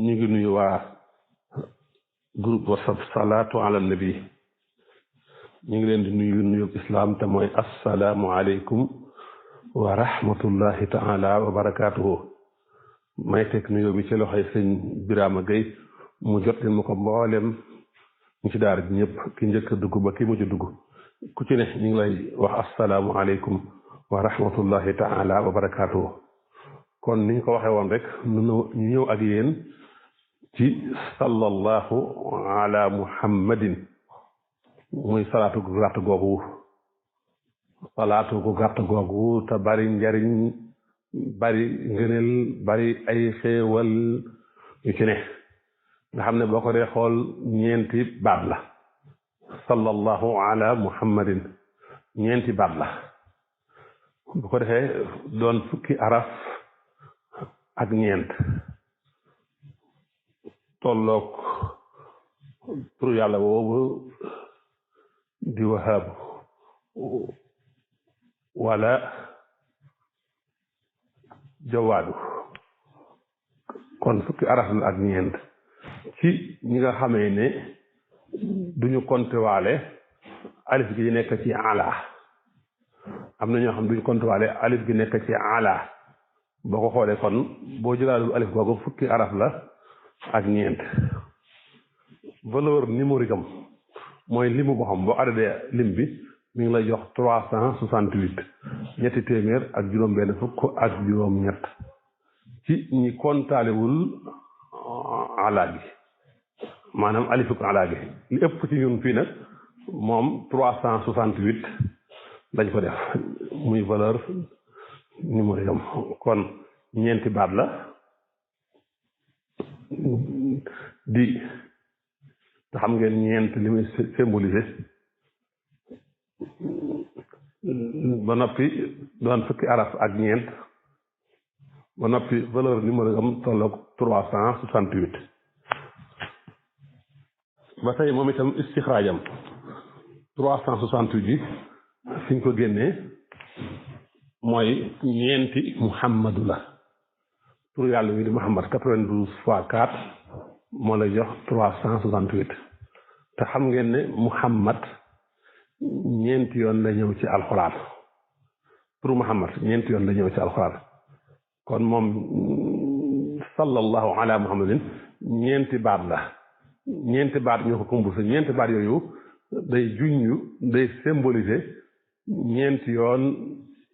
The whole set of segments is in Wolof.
ñu ngi nuyu waa groupe WhatsApp salaatu ala nabi ñu ngi leen di nuyu islaam te mooy assalaamu aleykum wa rahmatullahi taala wa barakaatuhu. may teg nuyoo bi ci loxoy sëñ Birama Gueye mu jot leen ma ko mboolem ñu ci daara ji ñëpp ki njëkk a dugg ba ki mujj dugg ku ci ne ñu ngi lay wax assalaamu aleykum wa rahmatullahi taala wa barakaatuhu. kon ni ñu ko waxee woon rek ñu ñëw ak yéen ci sallallahu ala muhammadin muy salaatu gu gàtt googu te bari njariñ bari ngëneel bari ay xéewal yu ci ne nga xam ne boo ko dee xool ñeenti baat la sallallahu ala muhammadin ñeenti baat la bu ko defee doon fukki araf ak ñeent tolloog pour yàlla boobu di wahab wala jawaadu kon fukki araf la ak ñeent ci ñi nga xamee ne duñu compter waale alif gi nekk ci ala am na ñoo xam duñu compter waale alif gi nekk ci ala boo ko xoolee kon boo jëlaalul alif googu fukki araf la ak ñeent. valeur numérique am mooy limu boo xam boo addadee lim bi mi ngi lay jox 368 ñetti téeméer ak juróom-benn fukk ak juróom-ñett ci ñi kontaalewul ala gi maanaam alifuk ala gi li ëpp ci ñun fii nag moom 368 lañ ko def muy valeur numérique am kon ñeenti baat la di te xam ngeen ñeent li muy symbolisé ba noppi doon fukki araf ak ñeent ba noppi valeur numérique am tolloog 368 ba tey moom itam istixraajam 368 bi fi ñu ko génnee mooy ñeenti muhammadu la tur yàlla wi di muhammad 92 fois 4 moo lay jox 368 te xam ngeen ne muhammad ñeenti yoon la ñëw ci alxuraan tur muhammad ñeenti yoon la ñëw ci alxuraan kon moom sallallahu ala muhammadin ñeenti baat la ñeenti baat ñoo ko composé ñeenti baat yooyu day junju day symboliser ñeenti yoon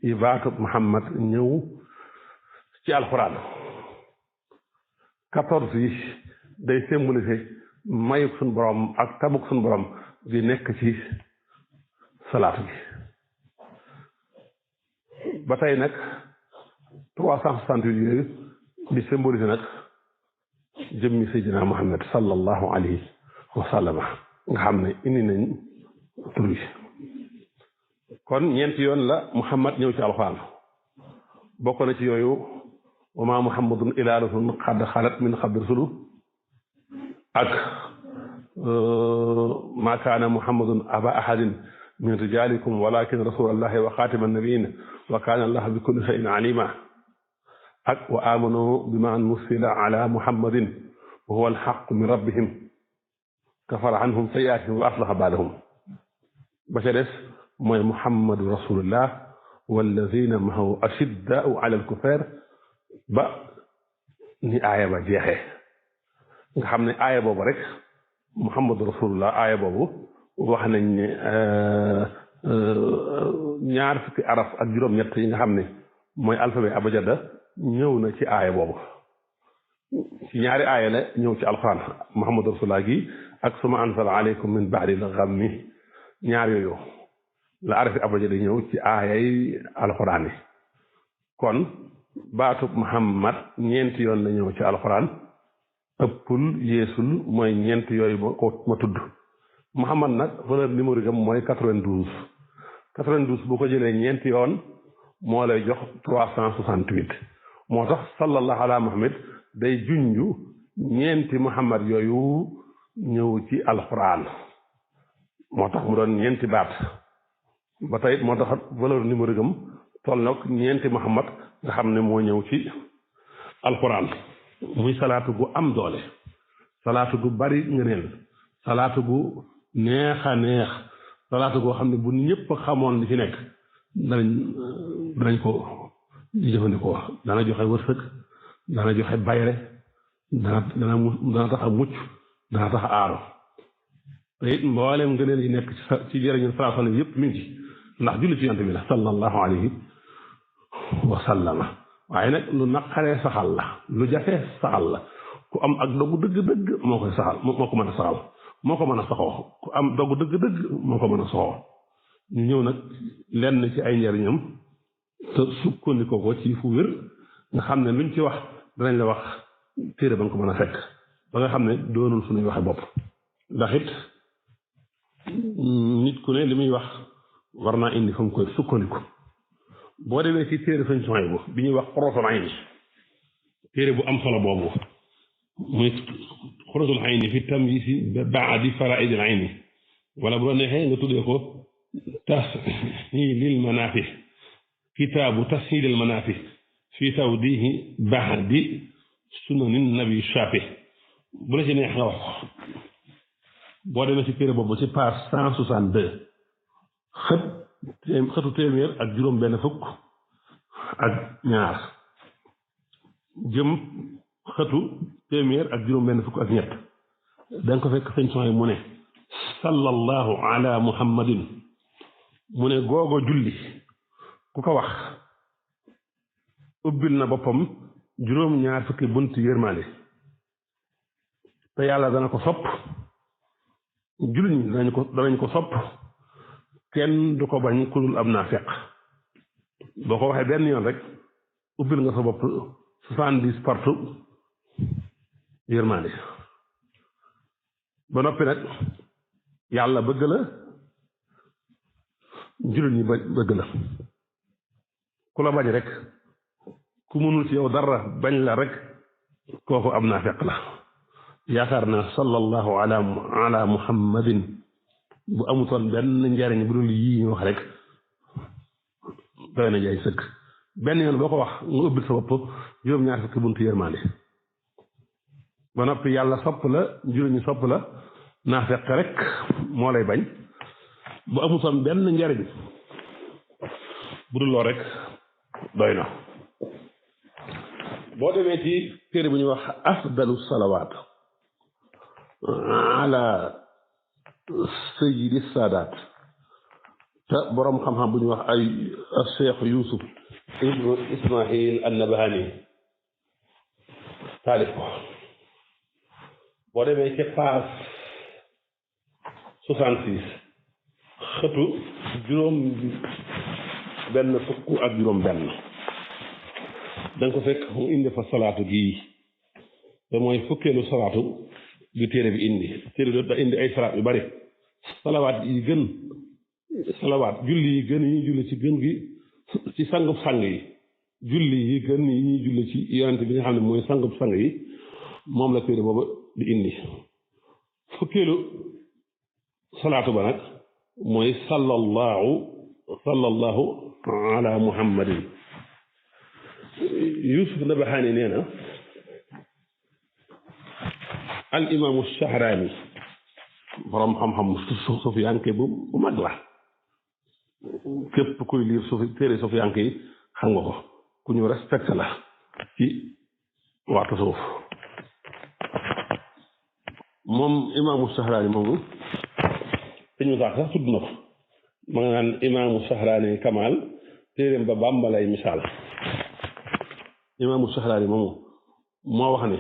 yi baatu muhammad ñëw ci alxuraan 14 yi day symboliser mayuk suñu borom ak tabuk suñu borom di nekk ci salaatu bi ba tey nag 368 yooyu di symboliser nag jëmmi Seydina Muhammad sallallahu alayhi wa sallama nga xam ne indi nañ tur yi kon ñeenti yoon la Muhammad ñëw ci alxuraan bokk na ci yooyu wa ma muhammadun illa rasulun qad xalat min qabli rusulu ak ma kaana muhammadun aba ahadin min rijalikum walakin rasulallahi wa xaatima nabiyin wa kaana allahu bi kulli shay'in alima ak wa amanu bima nusila ala muhammadin wa huwa alxaqu min rabbihim kafara anhum sayiatihim wa aslaha baalahum ba ca des mooy muhammadu rasulullah walladina mahu ashiddaau ala alkufar ba ni aaya ba jeexee nga xam ne aaya boobu rek muhammadu rasulullah aaya boobu wax nañ ne ñaar fukki araf ak juróom-ñett yi nga xam ne mooy alphabet abajada ñëw na ci aaya boobu ci ñaari aaya la ñëw ci alxuraan muhammadu rasulullah gi ak suma anzala aleykum min ba'di l-ghammi ñaar yooyu la arafi abajada ñëw ci aayay alxuraan yi kon baatub muhammad ñeenti yoon la ñëw ci alxuraan ëppul yeesul mooy ñeenti yooyu ma tudd muhammad nag valeur numérique am mooy 92 bu ko jëlee ñeenti yoon moo lay jox 368 moo tax sallallahu ala muhammad day junju ñeenti muhammad yooyu ñëw ci alxuraan moo tax mu doon ñeenti baat ba tey moo tax valeur numérique am toll nag ñeenti muhammad nga xam ne moo ñëw ci alxuraan muy salaatu gu am doole salaatu gu bari ngëneel salaatu gu neex a neex salaatu goo xam ne bu ñëpp xamoon li ci nekk danañ ko di jëfandikoo dana joxe wërsëg dana joxe bayre dana tax a mucc dana tax a aaru te it mboolem ngëneel yi nekk ci jërëñu salaatu sallam yëpp mi ngi ci ndax julli ci yonent bi la sallallahu alayhi wa sallama waaye nag lu naqaree saxal la lu jafee saxal la ku am ak dogu dëgg-dëgg moo koy saxal moo ko mën a saxal moo ko mën a saxoo ku am dogu dëgg-dëgg moo ko mën a saxoo ñu ñëw nag lenn ci ay njariñam te sukkandikoo ko ci fu wér nga xam ne luñ ci wax danañ la wax téere ba nga ko mën a fekk ba nga xam ne doonul suñuy waxe bopp ndax it nit ku ne li muy wax war naa indi fa mu koy sukkandiku boo demee ci téere Sëñ Suhaybu bi ñuy wax Xuratul Ayni téere bu am solo boobu muy Xuratul Ayni fi tamyiisi ba'di faraa'idil ayni wala bu la neexee nga tuddee ko tashiilil manaafi kitaabu tashiilil manaafi fi tawdiihi ba'di sunanin nabi shaafi bu la ci neex nga wax ko boo demee ci téere boobu ci page 162 xëtu téeméer ak juróom benn fukk ak ñaar jëm xëtu téeméer ak juróom benn fukk ak ñett danga ko fekk Sëñ Suhaybu mu ne sallallahu ala muhammadin mu ne googo julli ku ko wax ubbil na boppam juróom ñaar fukki bunti yërmaande te yàlla dana ko sopp julli ñi danañ ko sopp kenn du ko bañ ku dul am naafeq boo ko waxee benn yoon rek ubbil nga sa bopp 70 partout yërmaande ba noppi nag yàlla bëgg la jullit ñi bëgg la ku la bañ rek ku mënul ci yow dara bañ la rek kooku am naafeq la yaakaar naa sallallahu ala muhammadin bu amutoon benn njariñ bu dul yii ñu wax rek doy na jaay sëkk benn yoon boo ko wax nga ubbil sa bopp juróom-ñaar fukki buntu yërmaande ba noppi yàlla sopp la jullit ñi sopp la naafeq rek moo lay bañ bu amutoon benn njariñ bu dul loo rek doy na boo demee ci téere bu ñuy wax afdalu salawaat ala sayyidi saadaat te boroom xam-xam bu ñuy wax ay Cheikh Yuusuf ibnu Ismail an-Nabahani taalif ko boo demee ci page 66 xëtu juróom benn fukk ak juróom benn danga ko fekk mu indi fa salaatu gii te mooy fukkeelu salaatu bi téere bi indi téere bi da indi ay salaat yu bari salawaat yi gën salawaat julli yi gën yi ñuy julli ci gën gi ci sangub sang yi julli yi gën yi ñuy julli ci yonent bi nga xam ne mooy sangub sang yi moom la téere boobu di indi fukkeelu salaatu ba nag mooy sallallahu ala muhammadin Yuusuf Nabahaani nee na al imaamu Shahraani borom xam-xam sufiyanke bu mag la képp kuy liir téere sufiyanke yi xam nga ko ku ñu respecté la ci waa tasawuf moom imaamu Shahraani moomu dañu sax tudd na ko ma nga naan imaamu Shahraani Kamal téereem ba bàmbalay misaal imaamu Shahraani moomu moo wax ne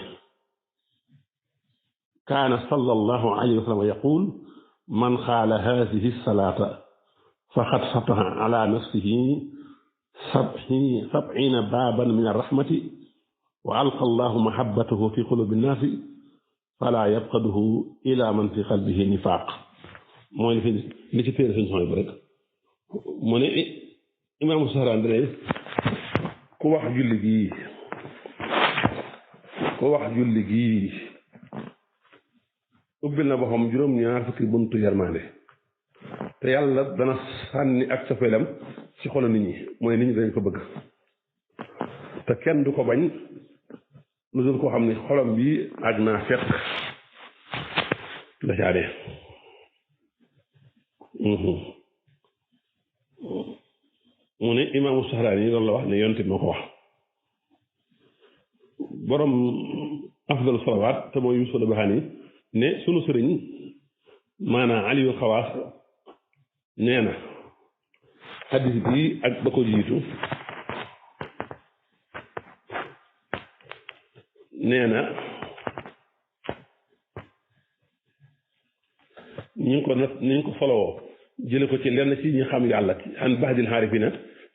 kaana sallallahu alayhi wa sallam yaqul man xaala haadihi salaata faqad fataha ala nafsihi sab'iina baaban min arrahmati wa alqa allahu mahabbatahu fi qulubi nnaasi falaa yafqaduhu ila man fi qalbihi nifaaq mooy li ci téere Sëñ Suhaybu rek mu ne imaamu Shahraani dane ku wax julli gii ubbil na boppam juróom-ñaar fukki buntu yermande te yàlla dana sànni ak sofeelam ci xolu nit ñi mooy nit ñi dañ ko bëgg te kenn du ko bañ lu dul koo xam ne xolam bi ak naa fekk da caa dee mu ne imaamu Saxraani yi loolu la wax ne yonent bi moo ko wax borom afdalu salawaat te mooy Yuusuf al-Bahaani ne sunu sëriñ maanaam Aliyu Xawaas nee na xaddis bi ak ba ko jiitu nee na ñu ngi ko folowoo jële ko ci lenn ci ñi xam yàlla an bahdil xaarifina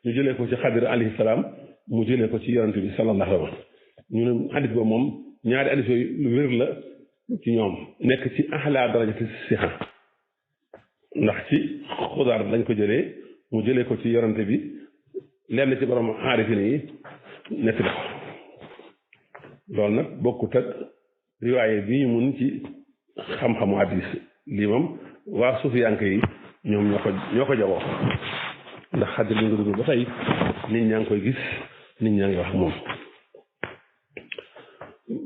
ñu jëlee ko ci Xadir alayhi salaam mu jëlee ko ci yonent bi sallallahu alayhi wa sallam ñu ne xaddis ba moom ñaari xaddis yooyu lu wér la ci ñoom nekk ci axlaa darajati sixa ndax ci xudaar lañ ko jëlee mu jëlee ko ci yonent bi lenn ci borom xaarifina yi nekk na ko loolu nag bokkut ak riwaaye bi ñu mun ci xam-xamu hadiis lii moom waa suufiyanke yi ñoom ñoo ko jagoo ndax xadir li nga dugg ba tey nit ñaa ngi koy gis nit ñaa ngi wax moom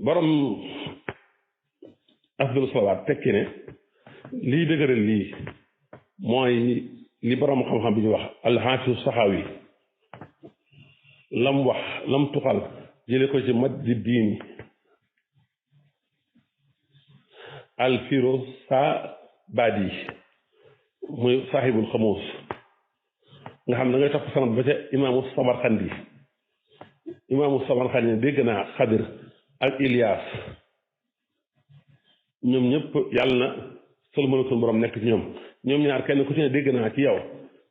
borom afdalu salawaat tekki ne lii dëgëral lii mooy li borom xam-xam bi ñu wax alxaafisu saxaawi lam wax lam tuxal jële ko ci majdi diini al-Firosabadi muy saaxibul xamuus nga xam da ngay topp sanad ba ca imaamu Samarxandi ne dégg naa Xadir ak Ilias ñoom ñëpp yàlla na sëlmalu suñu borom nekk ci ñoom ñaar kenn ku ci ne dégg naa ci yow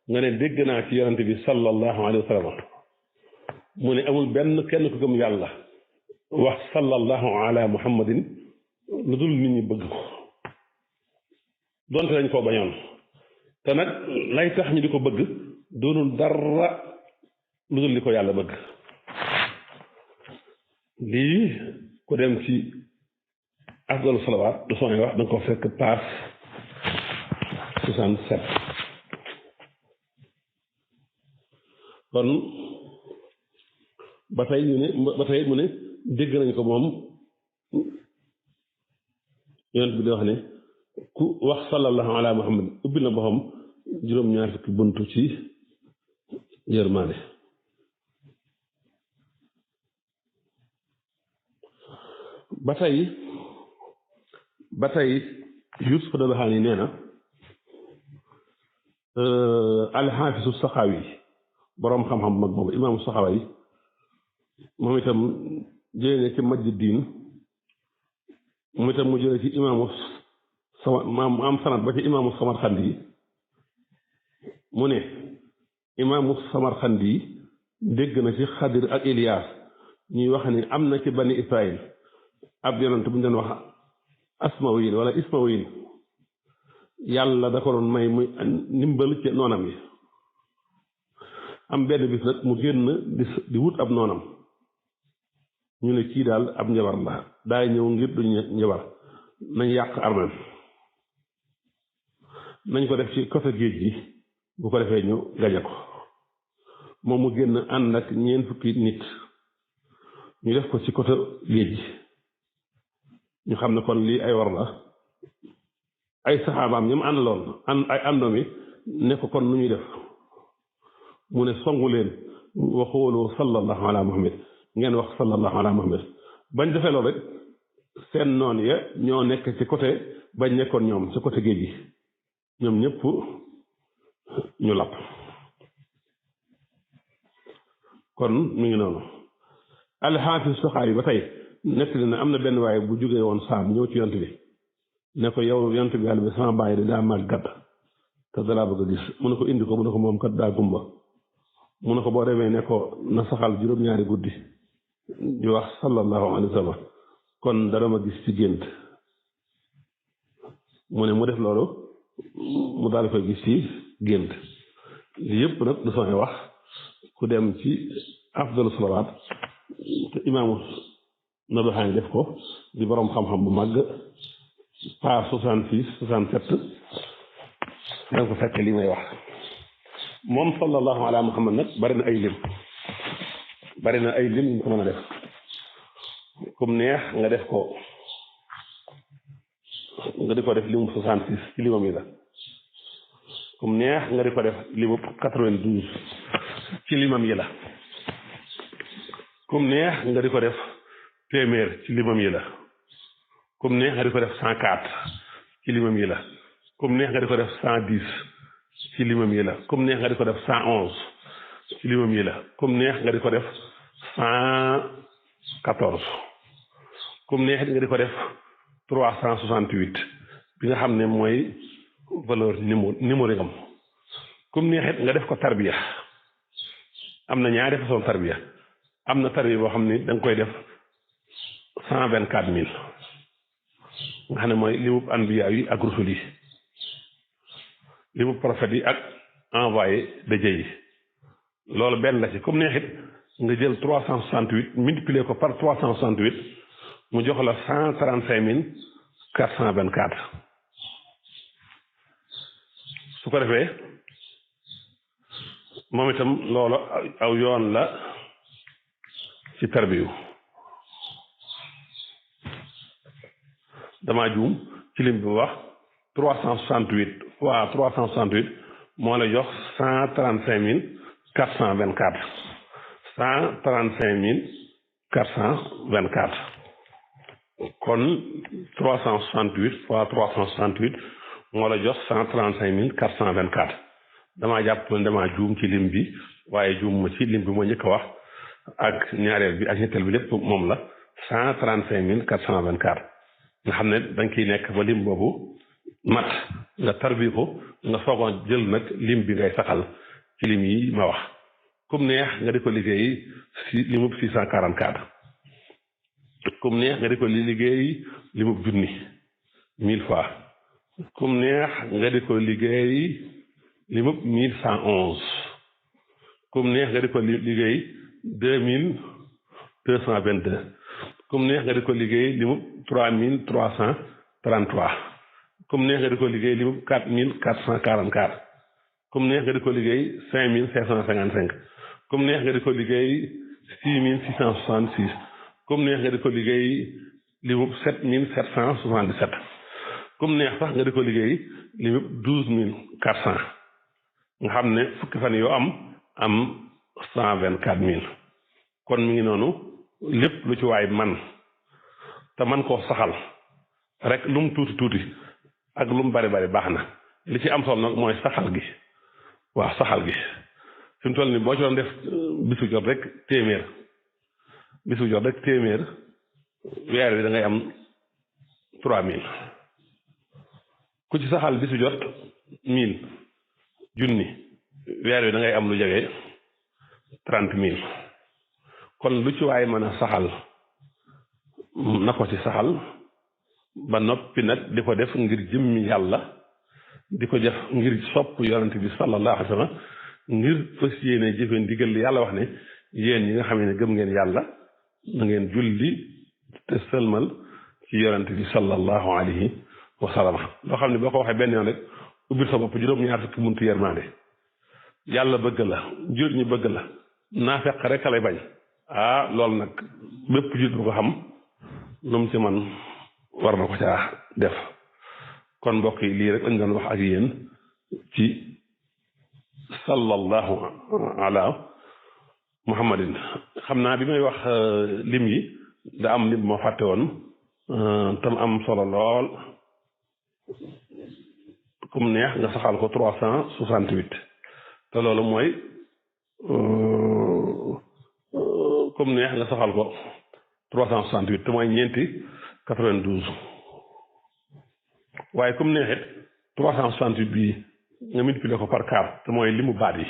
nga ne dégg naa ci yonante bi sallallahu alayhi wa sallam mu ne amul benn kenn ku gëm yàlla wax sallallahu ala muhammadin lu dul nit ñi bëgg ko donte dañ koo bañoon te nag lay tax ñu di ko bëgg doonul dara lu dul li ko yàlla bëgg lii ko dem ci afdalu salawaat du sooy wax da nga ko fekk paas 67 kon ba tey mu ne dégg nañ ko moom yonent bi di wax ne ku wax sallallahu ala muhammad ubbi na boppam juróom-ñaar fukki buntu ci yërmaande ba tey Yuusuf al-Bahaani nee na alxaafisu saxaawi boroom xam-xam mag boobu imaamu saxaawi moom itam jëlee ne ci majdi diin moom itam mu jëlee ci imaamu am sanad ba ci imaamu Samarxandi yi mu ne imaamu Samarxandi yi dégg na ci Xadir ak Ilias ñuy wax ni am na ci bani Israël ab yonent bu ñu doon wax asmawiin wala ismawiin yàlla da ko doon may muy ndimbal ci noonam yi am benn bis nag mu génn di wut ab noonam ñu ne kii daal ab njabar la daay ñëw ngir duñu njabar nañ yàq armem nañ ko def ci côté géej gi bu ko defee ñu gañe ko moom mu génn ànd ak ñeent fukki nit ñu def ko ci côté géej gi ñu xam ne kon lii ay war la ay saxaabaam ñoom àndaloon ay àndoom yi ne ko kon nu ñuy def mu ne songu leen waxoolu sallallahu ala muhammad ngeen wax sallallahu ala muhammad bañ defee loolu rek seen noon ya ñoo nekk ci côté bañ nekkoon ñoom ci côté géej gi ñoom ñëpp ñu lapp kon mu ngi noonu alxaafis saxaar yi ba tey nekk na am na benn waaye bu jógee woon saam ñëw ci yont bi ne ko yow yont bi yàlla bi sama bàyyi de daa màggat te dalaa bëgg a gis mu ne ko indi ko mu ne ko moom kat daa gumba mu ne ko boo demee ne ko na saxal juróom-ñaari guddi di wax sallallahu alayhi wa sallam kon dara ma gis ci gént mu ne mu def loolu mu daal di koy gis ci gént li yëpp nag du samay wax ku dem ci afdalu salawaat te imaamu Nabaxaani def ko di boroom xam-xam bu màgg page 66 67 da nga ko fekk li may wax moom sallallahu ala muhammad nag bari na ay lim ñu ko mën a def kum neex nga def ko nga di ko def limu 66 ci limam yi la kum neex nga di ko def limu 92 ci limam yi la kum neex nga di ko def téeméer ci limam yi la kum neex nga di ko def 104 ci limam yi la kum neex nga di ko def 110 ci limam yi la kum neex nga di ko def 111 ci limam yi la kum neex nga di ko def 114 kum neex nga di ko def 368 bi nga xam ne mooy valeur numérique am kum neexit nga def ko tarbiya am na ñaari façon tarbiya am na tarbiya boo xam ne da nga koy def 124 000 nga xam ne mooy limu anbiya yi ak rusul yi limu prophète yi ak envoyé de Dieu yi loolu benn la ci comme neexit nga jël 368 multiplier ko par 368 mu jox la 135 424 su ko defee moom itam loolu aw yoon la ci tarbiyu damaa juum ci lim bi wax 368 fois 368 moo la jox 135 424 135 424 kon 368 fois 368 moo la jox 135 424 damaa jàpp ne damaa juum ci lim bi waaye juum ma ci lim bi moo njëkk a wax ak ñaareel bi ak ñetteel bi lépp moom la 135 424 nga xam ne da nga ciy nekk ba lim boobu mat nga tarbi ko nga soogoon jël nag lim bi ngay saxal ci lim yi ma wax kum neex nga di ko liggéey si limub 644 kum neex nga di ko liggéey limub junni 1000 fois kum neex nga di ko liggéey limub 1111 kum neex nga di ko liggéey 2222 kum neex nga di ko liggéey limub 3333 kum neex nga di ko liggéey limub 4444 kum neex nga di ko liggéey 5555 kum neex nga di ko liggéey 6666 kum neex nga di ko liggéey limub 7777 kum neex sax nga di ko liggéey limub 12400 nga xam ne fukki fan yoo am 124000 kon mi ngi noonu lépp lu ci waay man te man koo saxal rek lu mu tuuti tuuti ak lu mu bari bari baax na li ci am solo nag mooy saxal gi waaw saxal gi fi mu toll nii boo ci doon def bisu jot rek téeméer weer wi da ngay am 3000 ku ci saxal bisu jot 1000 junni weer wi da ngay am lu jege 30000 kon lu ci waay mën a saxal na ko ci saxal ba noppi nag di ko def ngir jëmmi yàlla di ko def ngir sopp yonent bi sallallahu alayhi wa sallam ngir fas yéene jëfe ndigal li yàlla wax ne yéen ñi nga xam ne gëm ngeen yàlla na ngeen julli te sëlmal ci yonent bi sallallahu alayhi wa sallam loo xam ne boo ko waxee benn yoon rek ubbil sa bopp juróom-ñaar fukki muntu yërmande yàlla bëgg la jur ñi bëgg la naafeq rek a lay bañ loolu nag bépp jut bu ko xam lu mu ci man war na ko caa def kon mbokk yi lii rek lañ doon wax ak yéen ci sallallahu ala muhammadin xam naa bi may wax lim yi da am lim moo fàtte woon tam am solo lool comme neex nga saxal ko 368 te loolu mooy comme neex nga saxal ko 368 te mooy ñeenti 92 waaye comme neexit 368 bii nga multiplier ko par 4 te mooy limu baat yi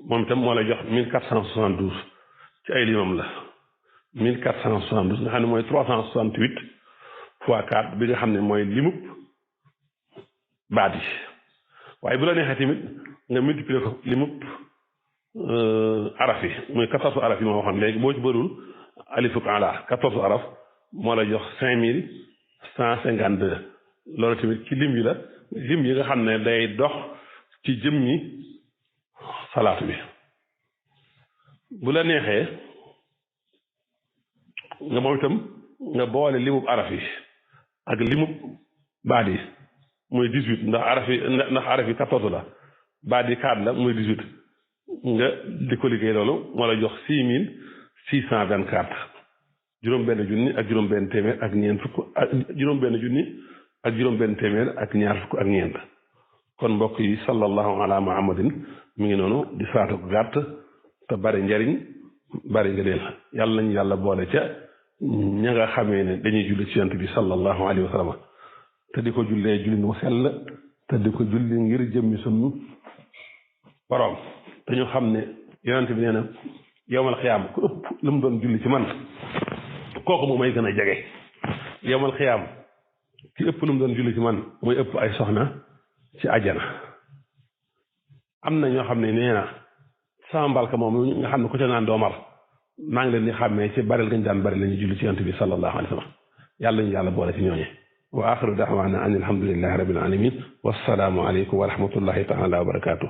moom itam moo lay jox 1472 ci ay limam la 1472 nga xam ne mooy 368 fois 4 bi nga xam ne mooy limu baat yi waaye bu la neexee tamit nga multiplier ko limu araf yi muy 14 araf yi ma waxoon léegi boo ci bërul alifuk ala 14 araf moo la jox 5152 loolu tamit ci lim yi la lim yi nga xam ne day dox ci jëmmi salaatu bi bu la neexee nga moom itam nga boole limub araf yi ak limub baat yi muy 18 ndax araf yi 14 la baat yi 4 la muy 18 nga di ko liggéey loolu moo la jox 6624 juróom-benn junni ak juróom-benn téeméer ak ñeent fukk ak juróom-benn junni ak juróom-benn téeméer ak ñaar fukk ak ñeent kon mbokk yi sallallahu ala muhammadin mi ngi noonu di saatu ko gàtt te bari njariñ bari ngëneel yàlla nañu yàlla boole ca ña nga xamee ne dañuy julli ci yonent bi sallallahu alayhi wa sallam te di ko jullee julli mu sell te di ko julli ngir jëmmi sunu borom te ñu xam ne yonent bi nee na yowmal xiyaam ku ëpp lu mu doon julli ci man kooku moom may gën a jege yowmal xiyaam ki ëpp lu mu doon julli ci man mooy ëpp ay soxna ci àjjana am na ñoo xam ne nee na sama mbalka moom nga xam ne ku ca naan doomar maa ngi leen di xàmmee ci baril gañ daan bari la ñu julli ci yonent bi sallallahu alayhi wa sallam yàlla ñu yàlla boole ci ñooñe wa axiru da'waana an alhamdulillahi rabbil alamin wassalaamu aleykum wa rahmatullahi taala wa barakatuh